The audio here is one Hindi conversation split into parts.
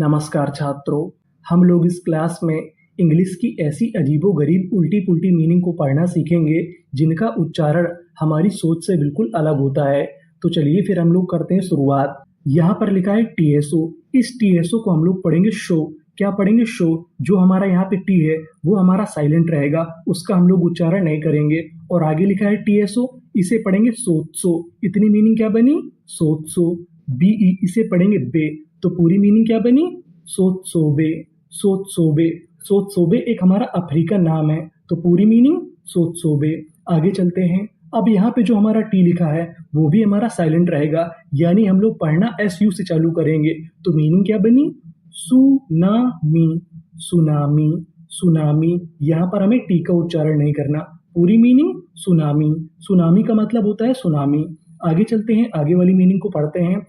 नमस्कार छात्रों, हम लोग इस क्लास में इंग्लिश की ऐसी अजीबोगरीब उल्टी-पुल्टी मीनिंग को पढ़ना सीखेंगे जिनका उच्चारण हमारी सोच से बिल्कुल अलग होता है। तो चलिए फिर हम लोग करते हैं शुरुआत। यहाँ पर लिखा है TSO। इस TSO को हम लोग पढ़ेंगे शो। क्या पढ़ेंगे? शो। जो हमारा यहाँ पे टी है वो हमारा साइलेंट रहेगा, उसका हम लोग उच्चारण नहीं करेंगे। और आगे लिखा है TSO, इसे पढ़ेंगे सोत्सो। इतनी मीनिंग क्या बनी? सोत्सो। BE इसे पढ़ेंगे बे, तो पूरी मीनिंग क्या बनी? सोत्सोबे। सोत्सोबे। सोत्सोबे एक हमारा अफ्रीकन नाम है, तो पूरी मीनिंग सोत्सोबे। आगे चलते हैं। अब यहाँ पे जो हमारा टी लिखा है वो भी हमारा साइलेंट रहेगा, यानी हम लोग पढ़ना SU से चालू करेंगे। तो मीनिंग क्या बनी? सुनामी। सुनामी। सुनामी। यहाँ पर हमें टी का उच्चारण नहीं करना, पूरी मीनिंग सुनामी। सुनामी का मतलब होता है सुनामी। आगे चलते हैं, आगे वाली मीनिंग को पढ़ते हैं।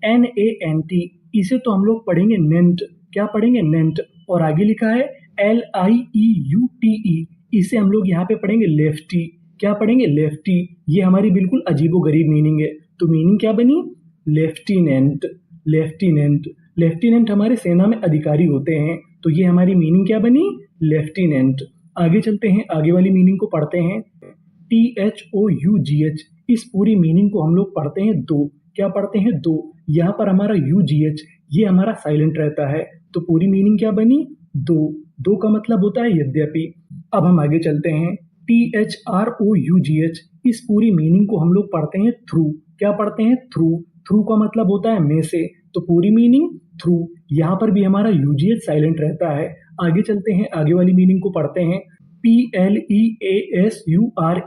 NANT, इसे तो हम लोग पढ़ेंगे नेंट। क्या पढ़ेंगे? नेंट। और आगे लिखा है LIEUTE, इसे हम लोग यहाँ पे पढ़ेंगे लेफ्टी। क्या पढ़ेंगे? लेफ्टी। ये हमारी बिल्कुल अजीबोगरीब मीनिंग है, तो मीनिंग क्या बनी? लेफ्टिनेंट। लेफ्टिनेंट। लेफ्टिनेंट हमारे सेना में अधिकारी होते हैं, तो ये हमारी मीनिंग क्या बनी? लेफ्टिनेंट। आगे चलते हैं, आगे वाली मीनिंग को पढ़ते हैं। THOUGH, इस पूरी मीनिंग को हम लोग पढ़ते हैं दो। क्या पढ़ते हैं? दो। यहाँ पर हमारा UGH ये हमारा साइलेंट रहता है, तो पूरी मीनिंग क्या बनी? दो। दो का मतलब होता है यद्यपि। अब हम आगे चलते हैं। THROUGH, इस पूरी मीनिंग को हम लोग पढ़ते हैं थ्रू। क्या पढ़ते हैं? थ्रू। थ्रू का मतलब होता है में से, तो पूरी मीनिंग थ्रू। यहाँ पर भी हमारा UGH साइलेंट रहता है। आगे चलते हैं, आगे वाली मीनिंग को पढ़ते हैं। PLEASURE,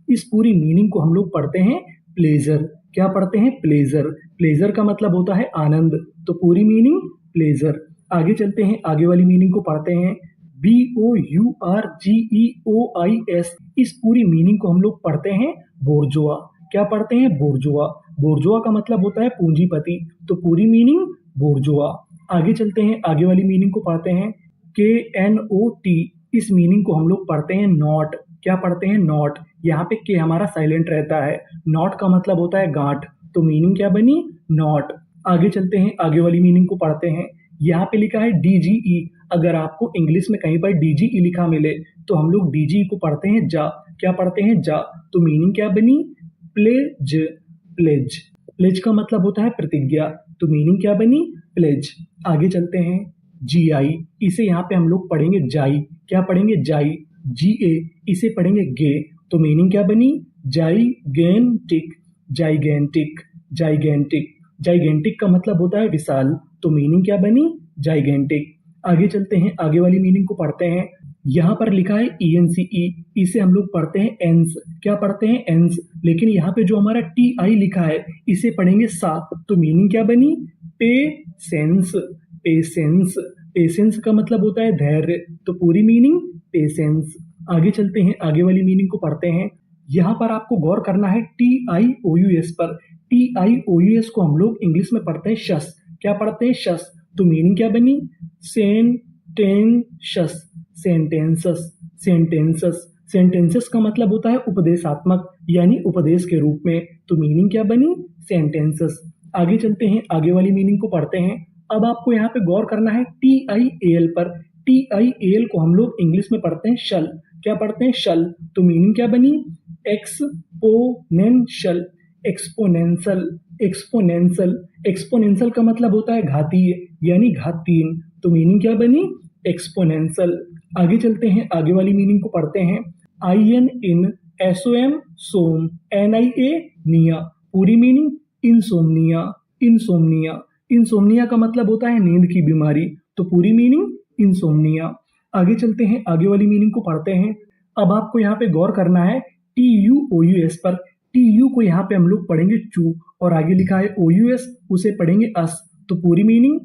इस पूरी मीनिंग को हम लोग पढ़ते हैं प्लेजर। क्या पढ़ते हैं? प्लेजर। प्लेजर का मतलब होता है आनंद, तो पूरी मीनिंग प्लेजर। आगे चलते हैं, आगे वाली मीनिंग को पढ़ते हैं। BOURGEOIS, इस पूरी मीनिंग को हम लोग पढ़ते हैं बोर्जोआ। क्या पढ़ते हैं? बोर्जोआ। बोर्जोआ का मतलब होता है पूंजीपति, तो पूरी मीनिंग बोर्जोआ। आगे चलते हैं, आगे वाली मीनिंग को पढ़ते हैं। KNOT, इस मीनिंग को हम लोग पढ़ते हैं नॉट। क्या पढ़ते हैं? नॉट। यहाँ पे के हमारा साइलेंट रहता है। नॉट का मतलब होता है गांठ, तो मीनिंग क्या बनी? नॉट। आगे चलते हैं, आगे वाली मीनिंग को पढ़ते हैं। यहाँ पे लिखा है DGE। अगर आपको इंग्लिश में कहीं पर DGE लिखा मिले तो हम लोग DGE को पढ़ते हैं जा। क्या पढ़ते हैं? जा। तो मीनिंग क्या बनी? प्लेज। प्लेज। प्लेज का मतलब होता है प्रतिज्ञा, तो मीनिंग क्या बनी? प्लेज। आगे चलते हैं। GI, इसे यहाँ पे हम लोग पढ़ेंगे जाई। क्या पढ़ेंगे? जाई। GA, इसे पढ़ेंगे गे, तो मीनिंग क्या बनी? जाइगेंटिक। जाइगेंटिक। जाइगेंटिक। जाइगेंटिक का मतलब होता है विशाल, तो मीनिंग क्या बनी? जाइगेंटिक। आगे चलते हैं, आगे वाली मीनिंग को पढ़ते हैं। यहाँ पर लिखा है ENCE, इसे हम लोग पढ़ते हैं एंस। क्या पढ़ते हैं? एंस। लेकिन यहाँ पे जो हमारा TI लिखा है इसे पढ़ेंगे सा, तो मीनिंग क्या बनी? पेसेंस। पेसेंस। पेशेंस का मतलब होता है धैर्य, तो पूरी मीनिंग पेशेंस। आगे चलते हैं, आगे वाली मीनिंग को पढ़ते हैं। यहाँ पर आपको गौर करना है TIOUS पर। TIOUS को हम लोग इंग्लिश में पढ़ते हैं शस। क्या पढ़ते हैं? शस। तो मीनिंग क्या बनी? सेंटेंशस। सेंटेंसस। सेंटेंसस। सेंटेंसेस का मतलब होता है उपदेशात्मक, यानी उपदेश के रूप में, तो मीनिंग क्या बनी? सेंटेंसस। आगे चलते हैं, आगे वाली मीनिंग को पढ़ते हैं। अब आपको यहाँ पे गौर करना है TIAL पर। TIAL को हम लोग इंग्लिश में पढ़ते हैं शल। क्या पढ़ते हैं? शल। तो मीनिंग क्या बनी? एक्सपोनेंशियल। एक्सपोनेंशियल। एक्सपोनेंशियल। एक्सपोनेंशियल का मतलब होता है घातीय, यानी घातीन, तो मीनिंग क्या बनी? एक्सपोनेंशियल। आगे चलते हैं, आगे वाली मीनिंग को पढ़ते हैं। IN in, SOM Som, NIA निया, पूरी मीनिंग इंसोम्निया। इंसोम्निया। इंसोम्निया का मतलब होता है नींद की बीमारी, तो पूरी मीनिंग इंसोम्निया। आगे चलते हैं, आगे वाली मीनिंग को पढ़ते हैं। अब आपको यहाँ पे गौर करना है TUOUS पर। TU को यहाँ पे हम लोग पढ़ेंगे चू, और आगे लिखा है OUS, उसे पढ़ेंगे अस, तो पूरी मीनिंग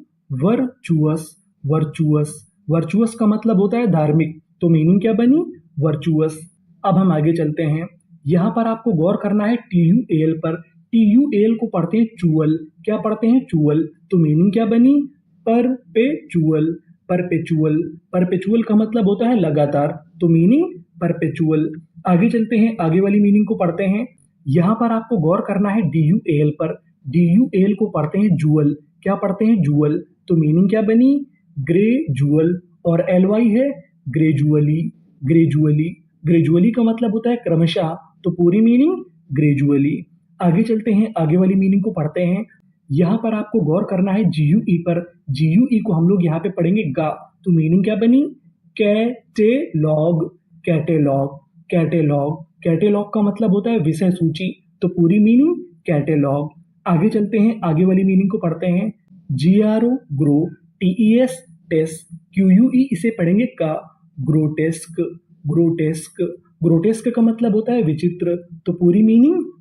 वर्चुअस। वर्चुअस। वर्चुअस का मतलब होता है धार्मिक, तो मीनिंग क्या बनी? वर्चुअस। अब हम आगे चलते हैं। यहाँ पर आपको गौर करना है TUAL पर। TUAL को पढ़ते हैं चूअल। क्या पढ़ते हैं? चूअल। तो मीनिंग क्या बनी? परपेचुअल। परपेचुअल। परपेचुअल का मतलब होता है लगातार, तो मीनिंग परपेचुअल। आगे चलते हैं, आगे वाली मीनिंग को पढ़ते हैं। यहाँ पर आपको गौर करना है DUAL पर। DUAL को पढ़ते हैं जूअल। क्या पढ़ते हैं? जूअल। तो मीनिंग क्या बनी, ग्रेजुअल, और LY है ग्रेजुअली, ग्रेजुअली, ग्रेजुअली का मतलब होता है क्रमशः, तो पूरी मीनिंग ग्रेजुअली। आगे चलते हैं, आगे वाली मीनिंग को पढ़ते हैं। यहाँ पर आपको गौर करना है GUE पर, GUE को हम लोग यहाँ पे पढ़ेंगे गा, तो मीनिंग क्या बनी, कैटेलॉग, कैटेलॉग, कैटेलॉग, कैटेलॉग का मतलब होता है विषय सूची, तो पूरी मीनिंग कैटेलॉग। आगे चलते हैं, आगे वाली मीनिंग को पढ़ते हैं। GRO ग्रो, TES टेस्ट, QUE इसे पढ़ेंगे का, ग्रोटेस्क, ग्रोटेस्क, ग्रोटेस्क का मतलब होता है विचित्र, तो पूरी मीनिंग